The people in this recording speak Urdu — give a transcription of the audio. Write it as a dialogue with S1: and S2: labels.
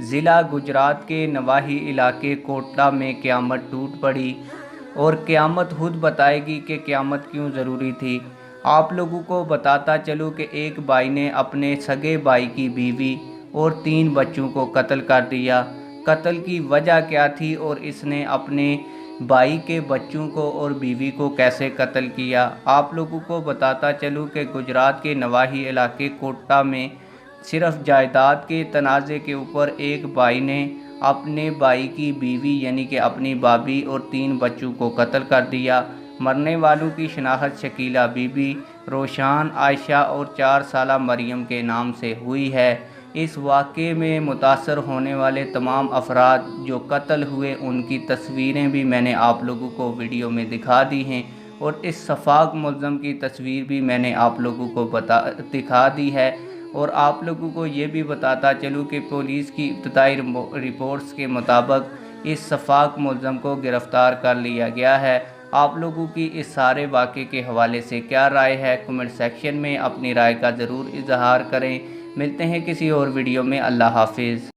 S1: ضلع گجرات کے نواحی علاقے کوٹلہ میں قیامت ٹوٹ پڑی، اور قیامت خود بتائے گی کہ قیامت کیوں ضروری تھی۔ آپ لوگوں کو بتاتا چلوں کہ ایک بھائی نے اپنے سگے بھائی کی بیوی اور 3 بچوں کو قتل کر دیا۔ قتل کی وجہ کیا تھی اور اس نے اپنے بھائی کے بچوں کو اور بیوی کو کیسے قتل کیا؟ آپ لوگوں کو بتاتا چلوں کہ گجرات کے نواحی علاقے کوٹلہ میں صرف جائیداد کے تنازع کے اوپر ایک بھائی نے اپنے بھائی کی بیوی یعنی کہ اپنی بھابھی اور 3 بچوں کو قتل کر دیا۔ مرنے والوں کی شناخت شکیلہ بی بی، روشان، عائشہ اور 4 سالہ مریم کے نام سے ہوئی ہے۔ اس واقعے میں متاثر ہونے والے تمام افراد جو قتل ہوئے ان کی تصویریں بھی میں نے آپ لوگوں کو ویڈیو میں دکھا دی ہیں، اور اس شفاق ملزم کی تصویر بھی میں نے آپ لوگوں کو دکھا دی ہے۔ اور آپ لوگوں کو یہ بھی بتاتا چلوں کہ پولیس کی ابتدائی رپورٹس کے مطابق اس شفاق ملزم کو گرفتار کر لیا گیا ہے۔ آپ لوگوں کی اس سارے واقعے کے حوالے سے کیا رائے ہے؟ کمنٹ سیکشن میں اپنی رائے کا ضرور اظہار کریں۔ ملتے ہیں کسی اور ویڈیو میں۔ اللہ حافظ۔